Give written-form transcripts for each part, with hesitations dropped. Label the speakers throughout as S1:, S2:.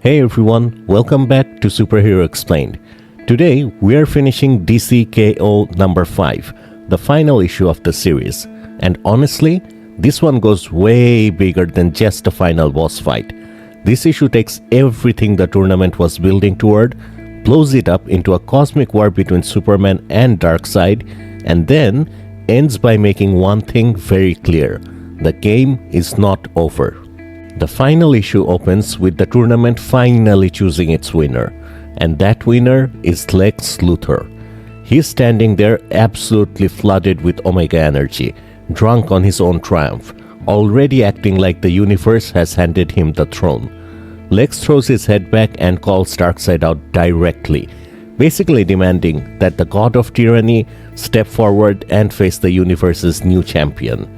S1: Hey everyone, welcome back to Superhero Explained. Today we are finishing DC K.O. number 5, the final issue of the series. And honestly, this one goes way bigger than just a final boss fight. This issue takes everything the tournament was building toward, blows it up into a cosmic war between Superman and Darkseid, and then ends by making one thing very clear: the game is not over. The final issue opens with the tournament finally choosing its winner, and that winner is Lex Luthor. He's standing there absolutely flooded with Omega energy, drunk on his own triumph, already acting like the universe has handed him the throne. Lex throws his head back and calls Darkseid out directly, basically demanding that the god of tyranny step forward and face the universe's new champion.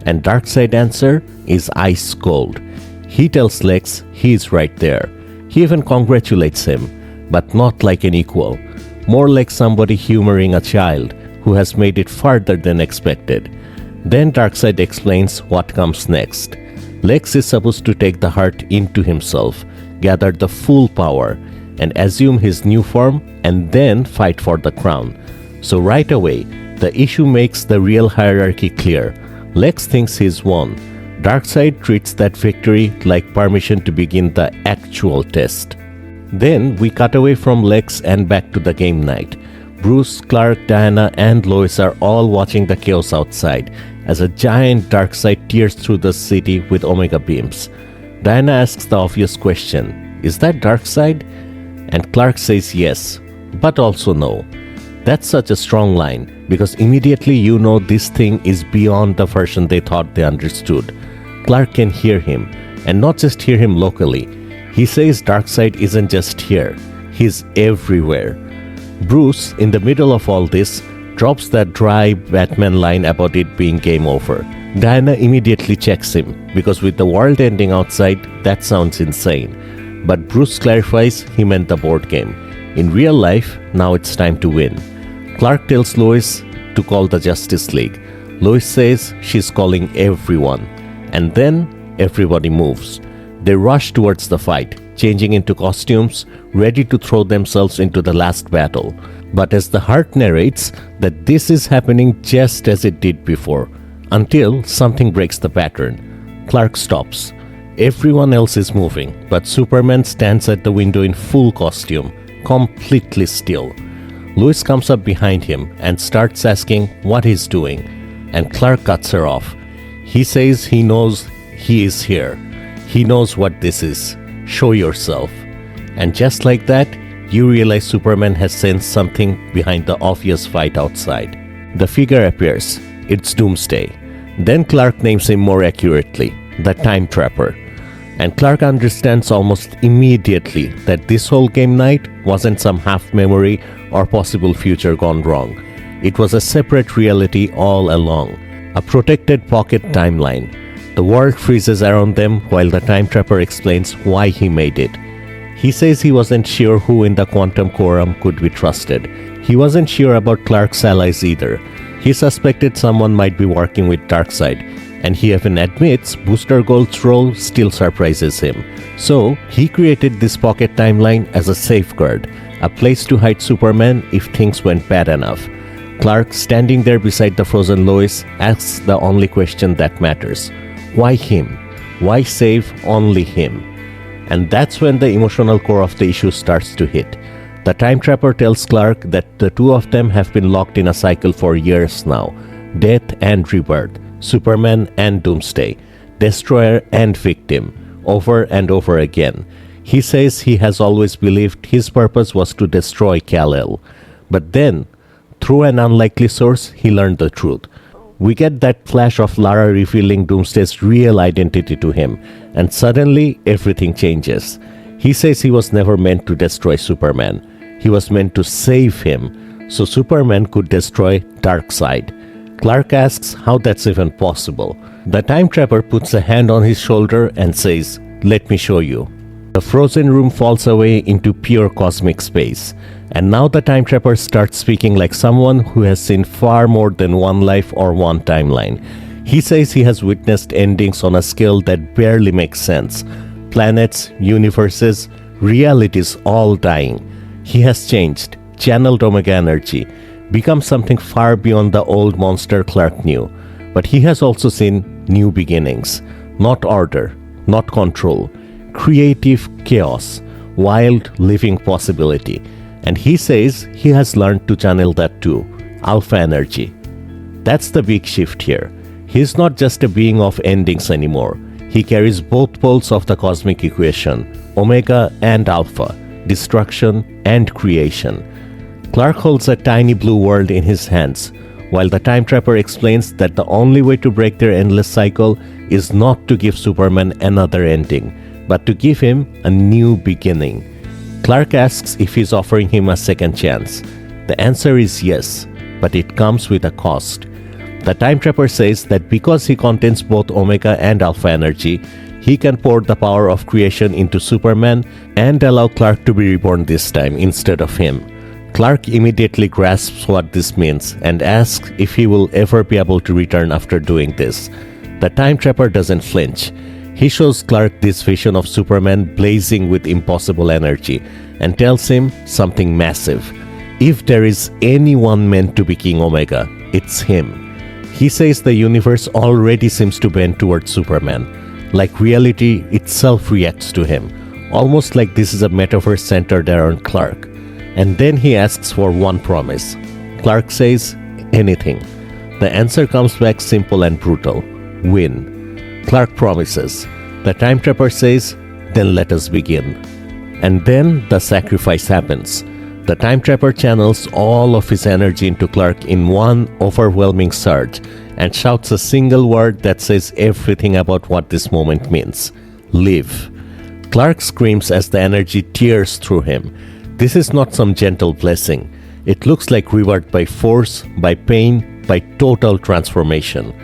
S1: And Darkseid's answer is ice cold. He tells Lex he's right there. He even congratulates him, but not like an equal, more like somebody humoring a child who has made it farther than expected. Then Darkseid explains what comes next. Lex is supposed to take the heart into himself, gather the full power, and assume his new form, and then fight for the crown. So right away, the issue makes the real hierarchy clear. Lex thinks he's won. Darkseid treats that victory like permission to begin the actual test. Then we cut away from Lex and back to the game night. Bruce, Clark, Diana, and Lois are all watching the chaos outside as a giant Darkseid tears through the city with Omega beams. Diana asks the obvious question, is that Darkseid? And Clark says yes, but also no. That's such a strong line, because immediately you know this thing is beyond the version they thought they understood. Clark can hear him, and not just hear him locally. He says Darkseid isn't just here, he's everywhere. Bruce, in the middle of all this, drops that dry Batman line about it being game over. Diana immediately checks him, because with the world ending outside, that sounds insane. But Bruce clarifies he meant the board game. In real life, now it's time to win. Clark tells Lois to call the Justice League. Lois says she's calling everyone. And then everybody moves. They rush towards the fight, changing into costumes, ready to throw themselves into the last battle. But as the heart narrates that this is happening just as it did before, until something breaks the pattern. Clark stops. Everyone else is moving, but Superman stands at the window in full costume, completely still. Lois comes up behind him and starts asking what he's doing, and Clark cuts her off. He says he knows he is here. He knows what this is. Show yourself. And just like that, you realize Superman has sensed something behind the obvious fight outside. The figure appears. It's Doomsday. Then Clark names him more accurately, the Time Trapper. And Clark understands almost immediately that this whole game night wasn't some half memory or possible future gone wrong. It was a separate reality all along. A protected pocket timeline. The world freezes around them while the Time Trapper explains why he made it. He says he wasn't sure who in the Quantum Quorum could be trusted. He wasn't sure about Clark's allies either. He suspected someone might be working with Darkseid, and he even admits Booster Gold's role still surprises him. So, he created this pocket timeline as a safeguard, a place to hide Superman if things went bad enough. Clark, standing there beside the frozen Lois, asks the only question that matters. Why him? Why save only him? And that's when the emotional core of the issue starts to hit. The Time Trapper tells Clark that the two of them have been locked in a cycle for years now. Death and rebirth, Superman and Doomsday, destroyer and victim, over and over again. He says he has always believed his purpose was to destroy Kal-El. But then, through an unlikely source, he learned the truth. We get that flash of Lara revealing Doomsday's real identity to him, and suddenly everything changes. He says he was never meant to destroy Superman. He was meant to save him, so Superman could destroy Darkseid. Clark asks how that's even possible. The Time Trapper puts a hand on his shoulder and says, "Let me show you." The frozen room falls away into pure cosmic space, and now the Time Trapper starts speaking like someone who has seen far more than one life or one timeline. He says he has witnessed endings on a scale that barely makes sense. Planets, universes, Reality's all dying. He has changed, channeled Omega energy, become something far beyond the old monster Clark knew. But he has also seen new beginnings, not order, not control, creative chaos, wild living possibility. And he says he has learned to channel that too, alpha energy. That's the big shift here. He's not just a being of endings anymore. He carries both poles of the cosmic equation, omega and alpha, destruction and creation. Clark holds a tiny blue world in his hands, while the Time Trapper explains that the only way to break their endless cycle is not to give Superman another ending, but to give him a new beginning. Clark asks if he's offering him a second chance. The answer is yes, but it comes with a cost. The Time Trapper says that because he contains both Omega and Alpha energy, he can pour the power of creation into Superman and allow Clark to be reborn this time instead of him. Clark immediately grasps what this means and asks if he will ever be able to return after doing this. The Time Trapper doesn't flinch. He shows Clark this vision of Superman blazing with impossible energy and tells him something massive. If there is anyone meant to be King Omega, it's him. He says the universe already seems to bend towards Superman, like reality itself reacts to him, almost like this is a metaphor centered around Clark. And then he asks for one promise. Clark says, anything. The answer comes back simple and brutal. Win. Clark promises. The Time Trapper says, then let us begin. And then the sacrifice happens. The Time Trapper channels all of his energy into Clark in one overwhelming surge and shouts a single word that says everything about what this moment means. Live. Clark screams as the energy tears through him. This is not some gentle blessing. It looks like rebirth by force, by pain, by total transformation.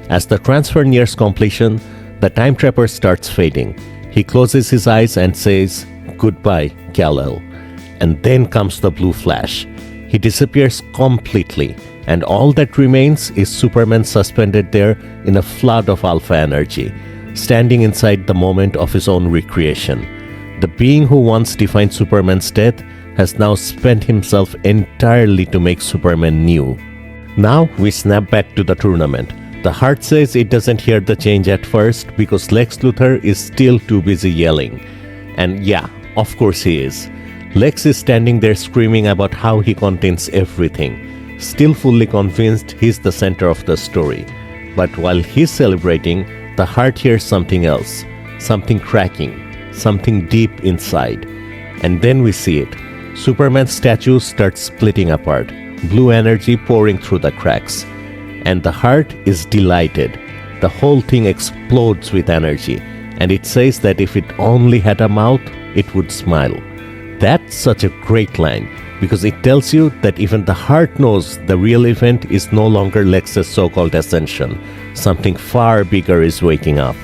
S1: As the transfer nears completion, the Time Trapper starts fading. He closes his eyes and says, goodbye, Kal-El. And then comes the blue flash. He disappears completely, and all that remains is Superman suspended there in a flood of alpha energy, standing inside the moment of his own recreation. The being who once defined Superman's death has now spent himself entirely to make Superman new. Now we snap back to the tournament. The heart says it doesn't hear the change at first because Lex Luthor is still too busy yelling. And yeah, of course he is. Lex is standing there screaming about how he contains everything, still fully convinced he's the center of the story. But while he's celebrating, the heart hears something else, something cracking, something deep inside. And then we see it. Superman's statue starts splitting apart, blue energy pouring through the cracks. And the heart is delighted. The whole thing explodes with energy, and it says that if it only had a mouth, it would smile. That's such a great line, because it tells you that even the heart knows the real event is no longer Lex's so-called ascension. Something far bigger is waking up.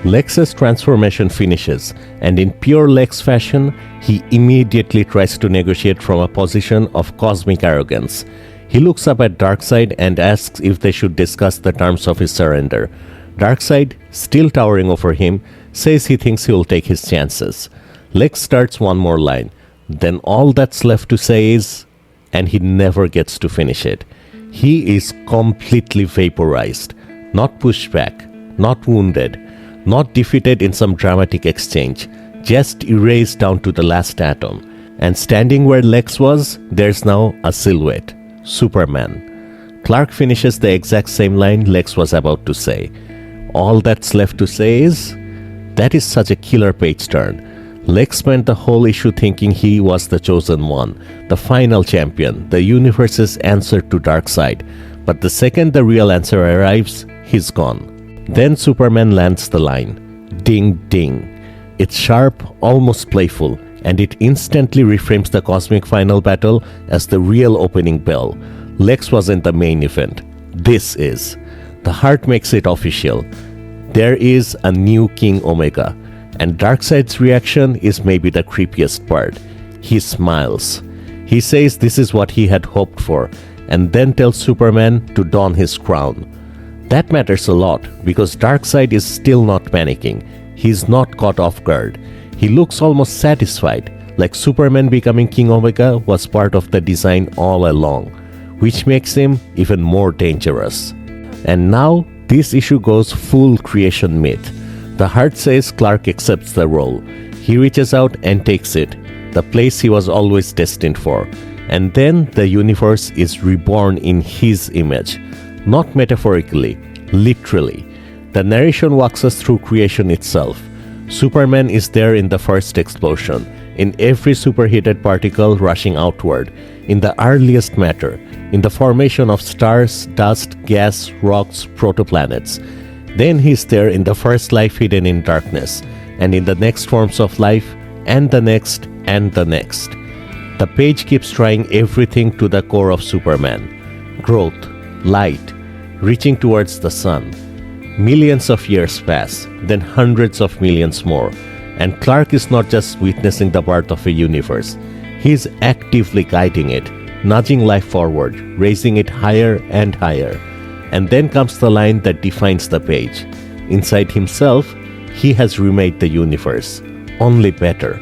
S1: Lex's transformation finishes, and in pure Lex fashion, he immediately tries to negotiate from a position of cosmic arrogance. He looks up at Darkseid and asks if they should discuss the terms of his surrender. Darkseid, still towering over him, says he thinks he will take his chances. Lex starts one more line. Then all that's left to say is, and he never gets to finish it. He is completely vaporized, not pushed back, not wounded, not defeated in some dramatic exchange, just erased down to the last atom. And standing where Lex was, there's now a silhouette, Superman. Clark finishes the exact same line Lex was about to say. All that's left to say is, that is such a killer page turn. Lex spent the whole issue thinking he was the chosen one, the final champion, the universe's answer to Darkseid. But the second the real answer arrives, he's gone. Then Superman lands the line. Ding, ding. It's sharp, almost playful, and it instantly reframes the cosmic final battle as the real opening bell. Lex wasn't the main event. This is. The heart makes it official. There is a new King Omega. And Darkseid's reaction is maybe the creepiest part. He smiles. He says this is what he had hoped for, and then tells Superman to don his crown. That matters a lot, because Darkseid is still not panicking. He's not caught off guard. He looks almost satisfied, like Superman becoming King Omega was part of the design all along, which makes him even more dangerous. And now, this issue goes full creation myth. The heart says Clark accepts the role. He reaches out and takes it, the place he was always destined for. And then the universe is reborn in his image. Not metaphorically, literally. The narration walks us through creation itself. Superman is there in the first explosion, in every superheated particle rushing outward, in the earliest matter, in the formation of stars, dust, gas, rocks, protoplanets. Then he's there in the first life hidden in darkness, and in the next forms of life, and the next, and the next. The page keeps trying everything to the core of Superman. Growth, light, reaching towards the sun. Millions of years pass, then hundreds of millions more, and Clark is not just witnessing the birth of a universe. He is actively guiding it, nudging life forward, raising it higher and higher. And then comes the line that defines the page. Inside himself, he has remade the universe, only better.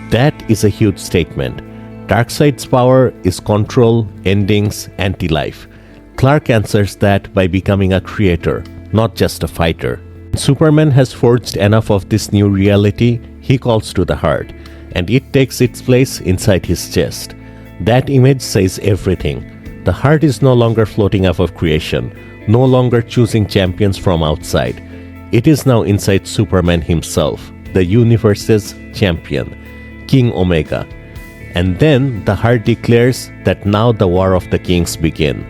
S1: That is a huge statement. Darkseid's power is control, endings, anti-life. Clark answers that by becoming a creator, not just a fighter. Superman has forged enough of this new reality, he calls to the heart, and it takes its place inside his chest. That image says everything. The heart is no longer floating above creation, no longer choosing champions from outside. It is now inside Superman himself, the universe's champion, King Omega. And then the heart declares that now the War of the Kings begin.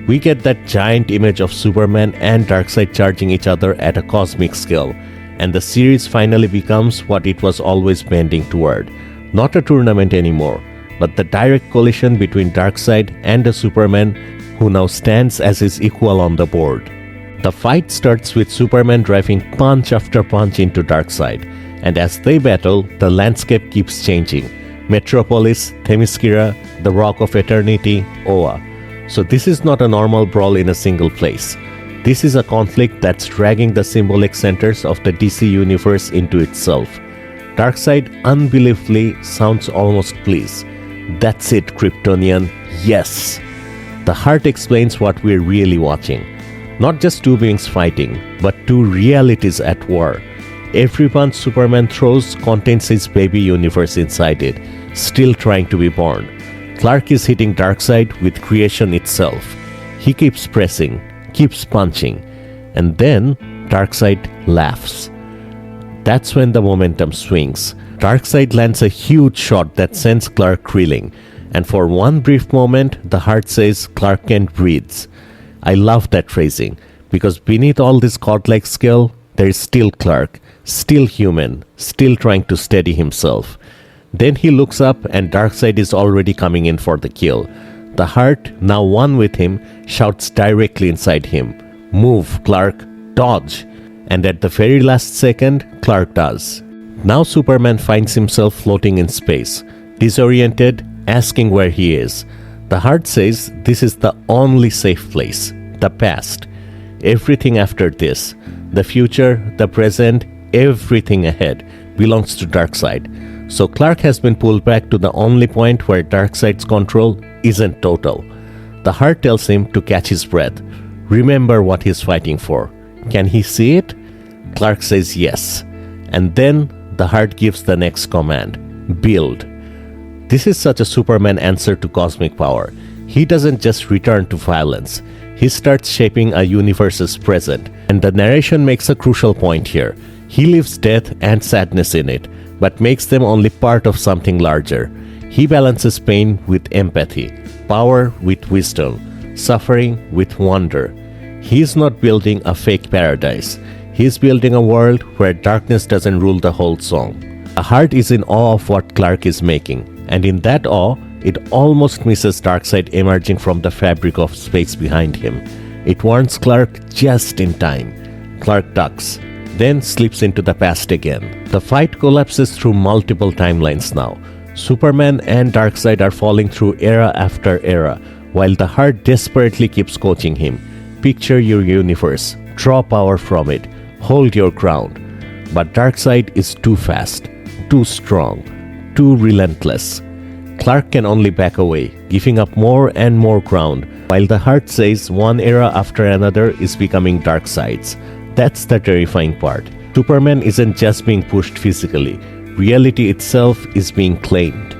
S1: We get that giant image of Superman and Darkseid charging each other at a cosmic scale, and the series finally becomes what it was always bending toward. Not a tournament anymore, but the direct collision between Darkseid and a Superman who now stands as his equal on the board. The fight starts with Superman driving punch after punch into Darkseid, and as they battle, the landscape keeps changing. Metropolis, Themyscira, the Rock of Eternity, Oa. So this is not a normal brawl in a single place. This is a conflict that's dragging the symbolic centers of the DC universe into itself. Darkseid unbelievably sounds almost pleased. That's it, Kryptonian. Yes! The heart explains what we're really watching. Not just two beings fighting, but two realities at war. Every punch Superman throws contains his baby universe inside it, still trying to be born. Clark is hitting Darkseid with creation itself. He keeps pressing, keeps punching, and then Darkseid laughs. That's when the momentum swings. Darkseid lands a huge shot that sends Clark reeling, and for one brief moment, the heart says Clark Kent breathes. I love that phrasing, because beneath all this godlike skill, there is still Clark, still human, still trying to steady himself. Then he looks up and Darkseid is already coming in for the kill. The heart, now one with him, shouts directly inside him, "Move, Clark, dodge!" And at the very last second, Clark does. Now Superman finds himself floating in space, disoriented, asking where he is. The heart says this is the only safe place, the past. Everything after this, the future, the present, everything ahead, belongs to Darkseid. So Clark has been pulled back to the only point where Darkseid's control isn't total. The heart tells him to catch his breath. Remember what he's fighting for. Can he see it? Clark says yes. And then the heart gives the next command. Build. This is such a Superman answer to cosmic power. He doesn't just return to violence. He starts shaping a universe's present. And the narration makes a crucial point here. He leaves death and sadness in it, but makes them only part of something larger. He balances pain with empathy, power with wisdom, suffering with wonder. He is not building a fake paradise. He is building a world where darkness doesn't rule the whole song. The heart is in awe of what Clark is making, and in that awe, it almost misses Darkseid emerging from the fabric of space behind him. It warns Clark just in time. Clark ducks, then slips into the past again. The fight collapses through multiple timelines now. Superman and Darkseid are falling through era after era, while the heart desperately keeps coaching him. Picture your universe, draw power from it, hold your ground. But Darkseid is too fast, too strong, too relentless. Clark can only back away, giving up more and more ground, while the heart says one era after another is becoming Darkseid's. That's the terrifying part. Superman isn't just being pushed physically, reality itself is being claimed.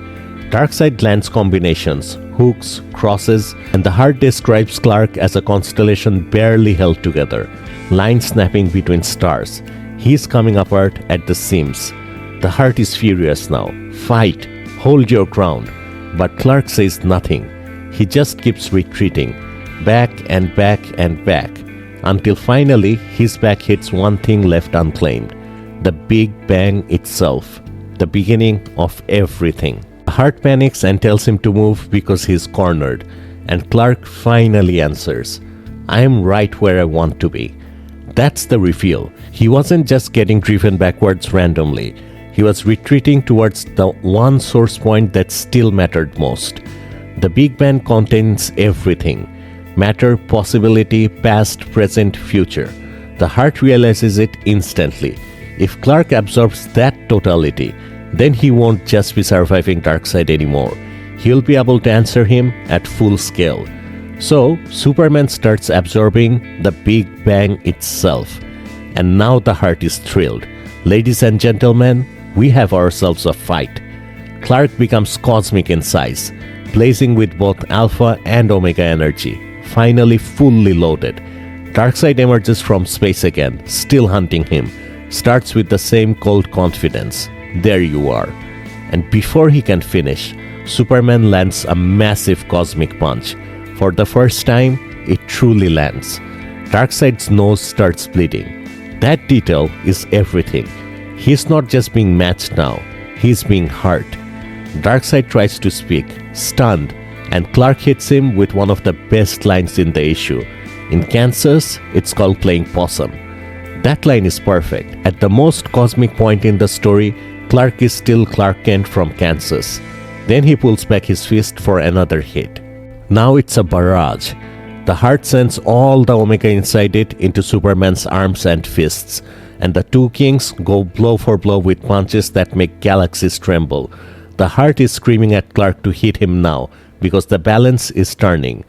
S1: Darkseid lands combinations, hooks, crosses, and the heart describes Clark as a constellation barely held together, lines snapping between stars. He's coming apart at the seams. The heart is furious now. Fight! Hold your ground. But Clark says nothing. He just keeps retreating, back and back and back, until finally his back hits one thing left unclaimed, the Big Bang itself, the beginning of everything. The heart panics and tells him to move because he's cornered, and Clark finally answers, "I am right where I want to be." That's the reveal. He wasn't just getting driven backwards randomly. He was retreating towards the one source point that still mattered most. The Big Bang contains everything: matter, possibility, past, present, future. The heart realizes it instantly. If Clark absorbs that totality, then he won't just be surviving Darkseid anymore. He'll be able to answer him at full scale. So, Superman starts absorbing the Big Bang itself. And now the heart is thrilled. Ladies and gentlemen, we have ourselves a fight. Clark becomes cosmic in size, blazing with both alpha and omega energy, finally fully loaded. Darkseid emerges from space again, still hunting him, starts with the same cold confidence. There you are. And before he can finish, Superman lands a massive cosmic punch. For the first time, it truly lands. Darkseid's nose starts bleeding. That detail is everything. He's not just being matched now, he's being hurt. Darkseid tries to speak, stunned, and Clark hits him with one of the best lines in the issue. In Kansas, it's called playing possum. That line is perfect. At the most cosmic point in the story, Clark is still Clark Kent from Kansas. Then he pulls back his fist for another hit. Now it's a barrage. The heart sends all the Omega inside it into Superman's arms and fists, and the two kings go blow for blow with punches that make galaxies tremble. The heart is screaming at Clark to hit him now, because the balance is turning.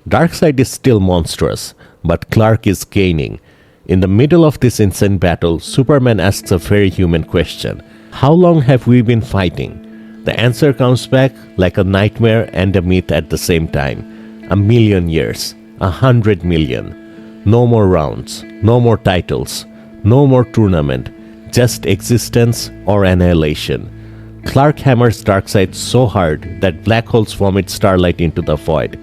S1: Darkseid is still monstrous, but Clark is gaining. In the middle of this insane battle, Superman asks a very human question. How long have we been fighting? The answer comes back like a nightmare and a myth at the same time. 1,000,000 years. 100 million. No more rounds. No more titles. No more tournament. Just existence or annihilation. Clark hammers Darkseid so hard that black holes vomit starlight into the void.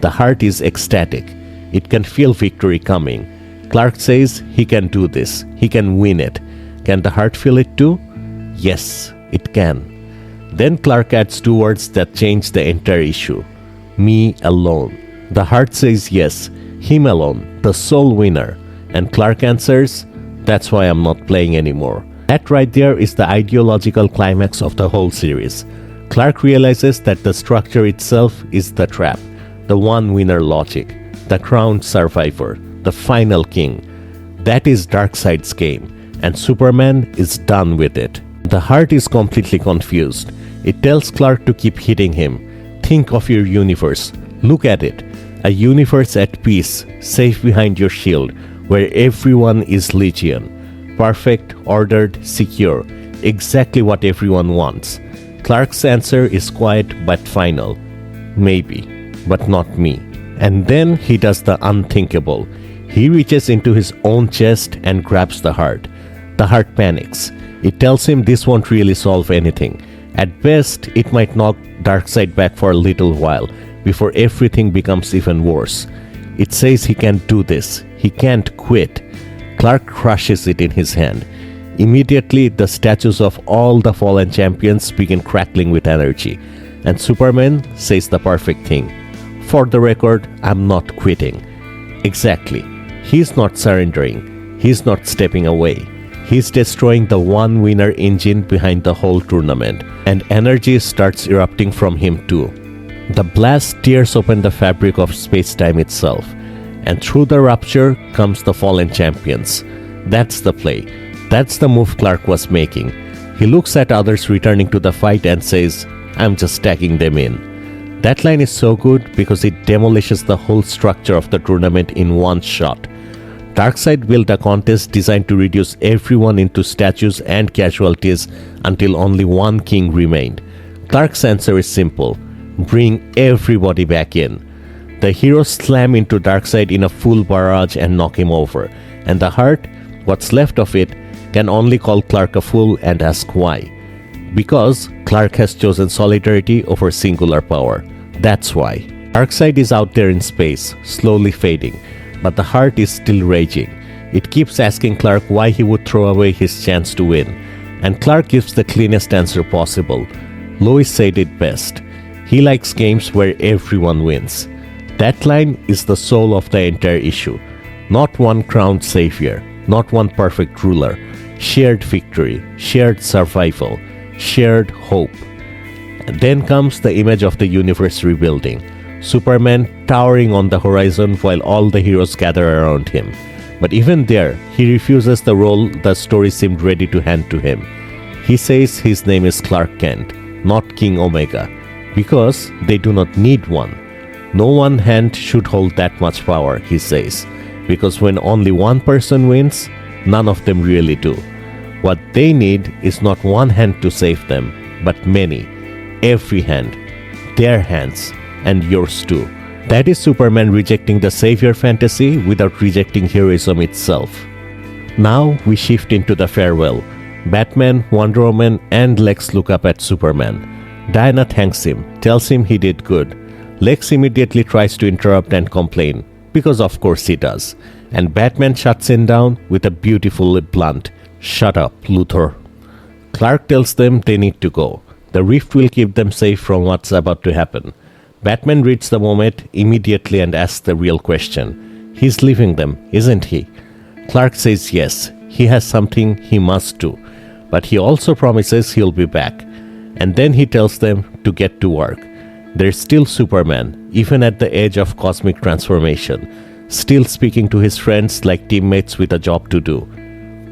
S1: The heart is ecstatic. It can feel victory coming. Clark says he can do this. He can win it. Can the heart feel it too? Yes, it can. Then Clark adds two words that change the entire issue. Me alone. The heart says yes, him alone, the sole winner. And Clark answers, that's why I'm not playing anymore. That right there is the ideological climax of the whole series. Clark realizes that the structure itself is the trap, the one winner logic, the crowned survivor, the final king. That is Darkseid's game, and Superman is done with it. The heart is completely confused. It tells Clark to keep hitting him. Think of your universe. Look at it. A universe at peace, safe behind your shield, where everyone is Legion. Perfect, ordered, secure. Exactly what everyone wants. Clark's answer is quiet but final. Maybe, but not me. And then he does the unthinkable. He reaches into his own chest and grabs the heart. The heart panics. It tells him this won't really solve anything. At best, it might knock Darkseid back for a little while, before everything becomes even worse. It says he can't do this. He can't quit. Clark crushes it in his hand. Immediately, the statues of all the fallen champions begin crackling with energy, and Superman says the perfect thing. For the record, I'm not quitting. Exactly. He's not surrendering. He's not stepping away. He's destroying the one winner engine behind the whole tournament, and energy starts erupting from him too. The blast tears open the fabric of space-time itself, and through the rupture comes the fallen champions. That's the play. That's the move Clark was making. He looks at others returning to the fight and says, "I'm just tagging them in." That line is so good because it demolishes the whole structure of the tournament in one shot. Darkseid built a contest designed to reduce everyone into statues and casualties until only one king remained. Clark's answer is simple: bring everybody back in. The heroes slam into Darkseid in a full barrage and knock him over, and the Heart, what's left of it, can only call Clark a fool and ask why. Because Clark has chosen solidarity over singular power. That's why. Darkseid is out there in space, slowly fading, but the Heart is still raging. It keeps asking Clark why he would throw away his chance to win, and Clark gives the cleanest answer possible. Lois said it best: he likes games where everyone wins. That line is the soul of the entire issue. Not one crowned savior, not one perfect ruler. Shared victory, shared survival, shared hope. And then comes the image of the universe rebuilding. Superman towering on the horizon while all the heroes gather around him. But even there, he refuses the role the story seemed ready to hand to him. He says his name is Clark Kent, not King Omega, because they do not need one. No one hand should hold that much power, he says, because when only one person wins, none of them really do. What they need is not one hand to save them, but many. Every hand. Their hands. And yours too. That is Superman rejecting the savior fantasy without rejecting heroism itself. Now we shift into the farewell. Batman, Wonder Woman, and Lex look up at Superman. Diana thanks him, tells him he did good. Lex immediately tries to interrupt and complain, because of course he does. And Batman shuts him down with a beautiful blunt, "Shut up, Luthor." Clark tells them they need to go. The rift will keep them safe from what's about to happen. Batman reads the moment immediately and asks the real question. He's leaving them, isn't he? Clark says yes, he has something he must do. But he also promises he'll be back. And then he tells them to get to work. There's still Superman, even at the edge of cosmic transformation, still speaking to his friends like teammates with a job to do.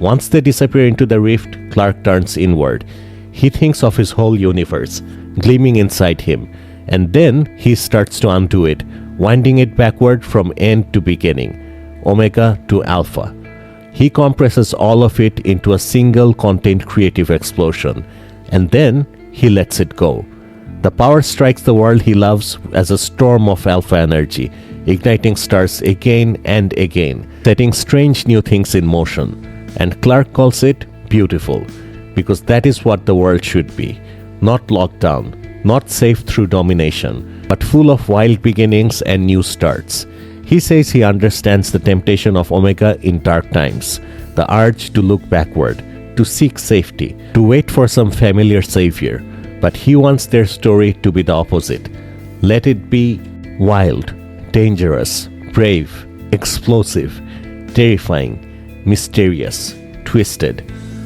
S1: Once they disappear into the rift, Clark turns inward. He thinks of his whole universe, gleaming inside him, and then he starts to undo it, winding it backward from end to beginning, Omega to Alpha. He compresses all of it into a single contained creative explosion, and then he lets it go. The power strikes the world he loves as a storm of alpha energy, igniting stars again and again, setting strange new things in motion. And Clark calls it beautiful, because that is what the world should be. Not locked down, not safe through domination, but full of wild beginnings and new starts. He says he understands the temptation of Omega in dark times, the urge to look backward, to seek safety, to wait for some familiar savior. But he wants their story to be the opposite. Let it be wild, dangerous, brave, explosive, terrifying, mysterious, twisted,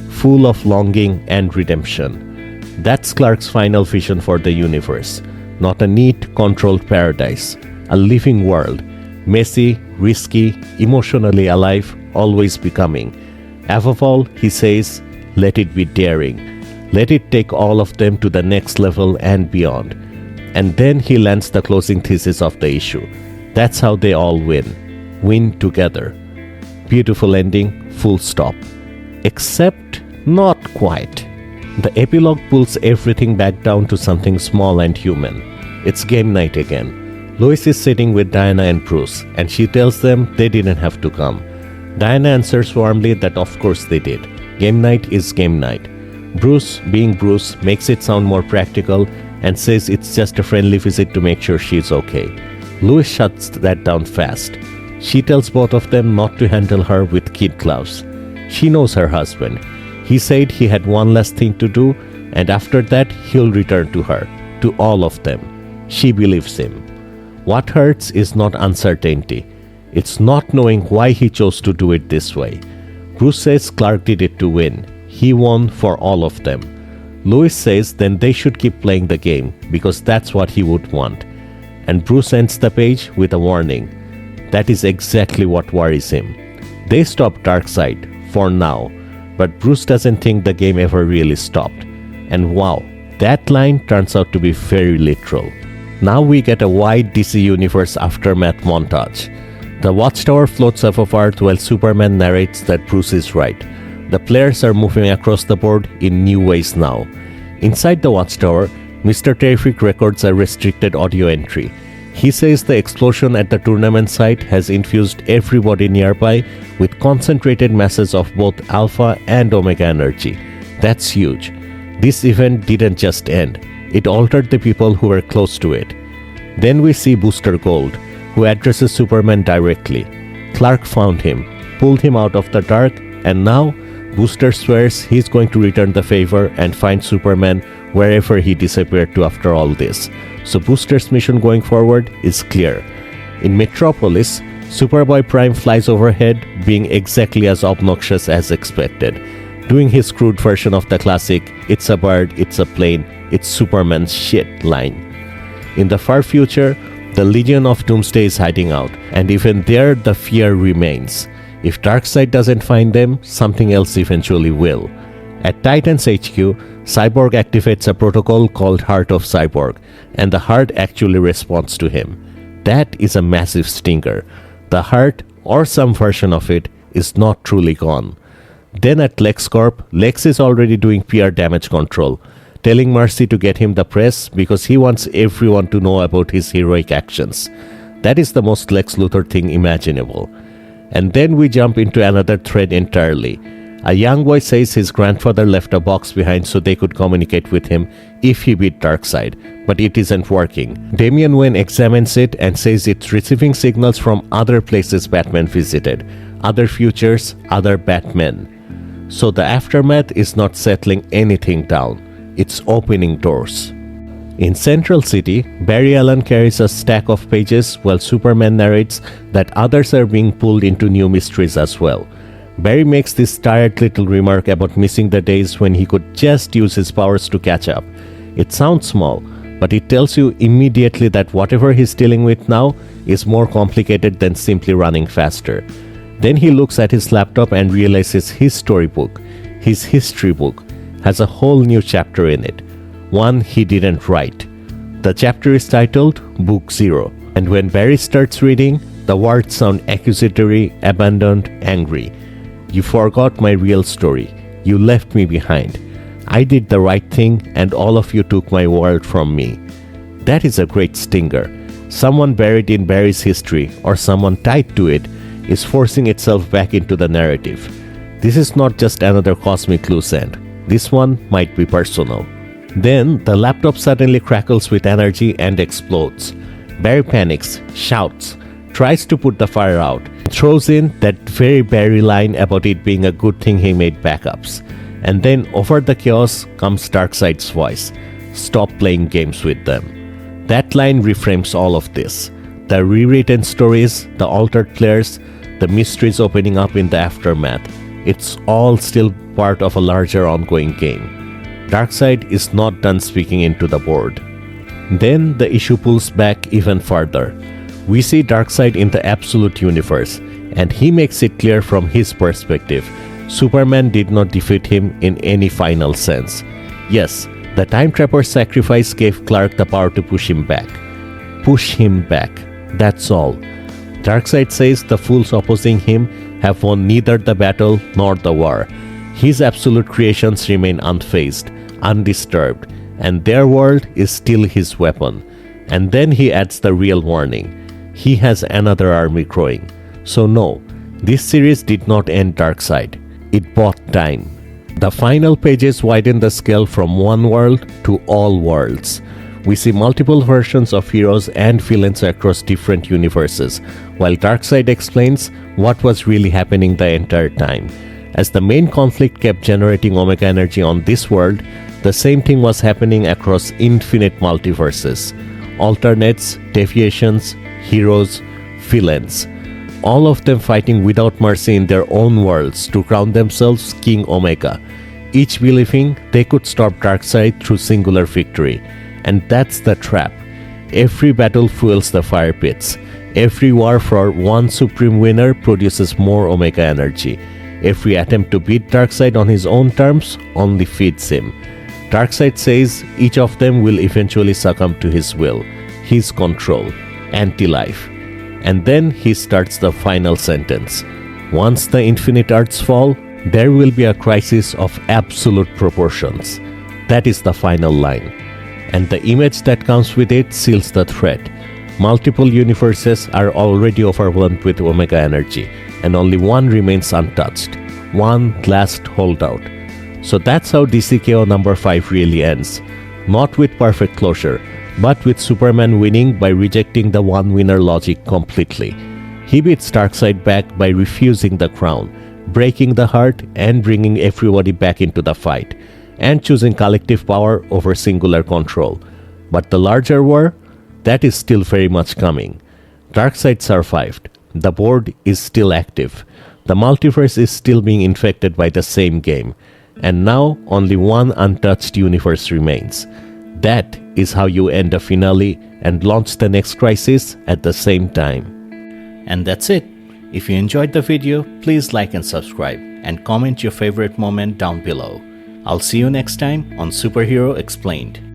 S1: full of longing and redemption. That's Clark's final vision for the universe. Not a neat, controlled paradise. A living world. Messy, risky, emotionally alive, always becoming. Above all, he says, let it be daring. Let it take all of them to the next level and beyond. And then he lands the closing thesis of the issue. That's how they all win. Win together. Beautiful ending, full stop. Except not quite. The epilogue pulls everything back down to something small and human. It's game night again. Lois is sitting with Diana and Bruce, and she tells them they didn't have to come. Diana answers warmly that of course they did. Game night is game night. Bruce, being Bruce, makes it sound more practical and says it's just a friendly visit to make sure she's okay. Lois shuts that down fast. She tells both of them not to handle her with kid gloves. She knows her husband. He said he had one last thing to do, and after that he'll return to her, to all of them. She believes him. What hurts is not uncertainty. It's not knowing why he chose to do it this way. Bruce says Clark did it to win. He won for all of them. Lois says then they should keep playing the game, because that's what he would want. And Bruce ends the page with a warning. That is exactly what worries him. They stop Darkseid, for now. but Bruce doesn't think the game ever really stopped. And wow, that line turns out to be very literal. Now we get a wide DC Universe aftermath montage. The Watchtower floats above Earth while Superman narrates that Bruce is right. The players are moving across the board in new ways now. Inside the Watchtower, Mr. Terrific records a restricted audio entry. He says the explosion at the tournament site has infused everybody nearby with concentrated masses of both alpha and omega energy. That's huge. This event didn't just end. It altered the people who were close to it. Then we see Booster Gold, who addresses Superman directly. Clark found him, pulled him out of the dark, and now Booster swears he's going to return the favor and find Superman wherever he disappeared to after all this. So Booster's mission going forward is clear. In Metropolis, Superboy Prime flies overhead, being exactly as obnoxious as expected, doing his crude version of the classic "it's a bird, it's a plane, it's Superman's shit" line. In the far future, the Legion of Doomsday is hiding out, and even there the fear remains. If Darkseid doesn't find them, something else eventually will. At Titan's HQ, Cyborg activates a protocol called Heart of Cyborg, and the heart actually responds to him. That is a massive stinger. The heart, or some version of it, is not truly gone. Then at LexCorp, Lex is already doing PR damage control, telling Mercy to get him the press because he wants everyone to know about his heroic actions. That is the most Lex Luthor thing imaginable. And then we jump into another thread entirely. A young boy says his grandfather left a box behind so they could communicate with him if he beat Darkseid, but it isn't working. Damian Wayne examines it and says it's receiving signals from other places Batman visited, other futures, other Batmen. So the aftermath is not settling anything down, it's opening doors. In Central City, Barry Allen carries a stack of pages while Superman narrates that others are being pulled into new mysteries as well. Barry makes this tired little remark about missing the days when he could just use his powers to catch up. It sounds small, but it tells you immediately that whatever he's dealing with now is more complicated than simply running faster. Then he looks at his laptop and realizes his storybook, his history book, has a whole new chapter in it. One he didn't write. The chapter is titled Book Zero, and when Barry starts reading, the words sound accusatory, abandoned, angry. You forgot my real story. You left me behind. I did the right thing, and all of you took my world from me. That is a great stinger. Someone buried in Barry's history, or someone tied to it, is forcing itself back into the narrative. This is not just another cosmic loose end. This one might be personal. Then, the laptop suddenly crackles with energy and explodes. Barry panics, shouts, tries to put the fire out, throws in that very Barry line about it being a good thing he made backups. And then, over the chaos, comes Darkseid's voice. Stop playing games with them. That line reframes all of this. The rewritten stories, the altered players, the mysteries opening up in the aftermath. It's all still part of a larger ongoing game. Darkseid is not done speaking into the board. Then the issue pulls back even further. We see Darkseid in the absolute universe, and he makes it clear from his perspective. Superman did not defeat him in any final sense. Yes, the Time Trapper's sacrifice gave Clark the power to push him back. Push him back. That's all. Darkseid says the fools opposing him have won neither the battle nor the war. His absolute creations remain unfazed, undisturbed, and their world is still his weapon. And then he adds the real warning. He has another army growing. So no, this series did not end Darkseid. It bought time. The final pages widen the scale from one world to all worlds. We see multiple versions of heroes and villains across different universes, while Darkseid explains what was really happening the entire time. As the main conflict kept generating Omega energy on this world, the same thing was happening across infinite multiverses. Alternates, deviations, heroes, villains. All of them fighting without mercy in their own worlds to crown themselves King Omega, each believing they could stop Darkseid through singular victory. And that's the trap. Every battle fuels the fire pits. Every war for one supreme winner produces more Omega energy. Every attempt to beat Darkseid on his own terms only feeds him. Darkseid says each of them will eventually succumb to his will, his control, anti-life. And then he starts the final sentence. Once the infinite Earths fall, there will be a crisis of absolute proportions. That is the final line. And the image that comes with it seals the threat. Multiple universes are already overwhelmed with Omega energy, and only one remains untouched. One last holdout. So that's how DC K.O. number 5 really ends. Not with perfect closure, but with Superman winning by rejecting the one-winner logic completely. He beats Darkseid back by refusing the crown, breaking the heart and bringing everybody back into the fight, and choosing collective power over singular control. But the larger war, that is still very much coming. Darkseid survived. The board is still active. The multiverse is still being infected by the same game. And now only one untouched universe remains. That is how you end a finale and launch the next crisis at the same time.
S2: And that's it. If you enjoyed the video, please like and subscribe and comment your favorite moment down below. I'll see you next time on Superhero Explained.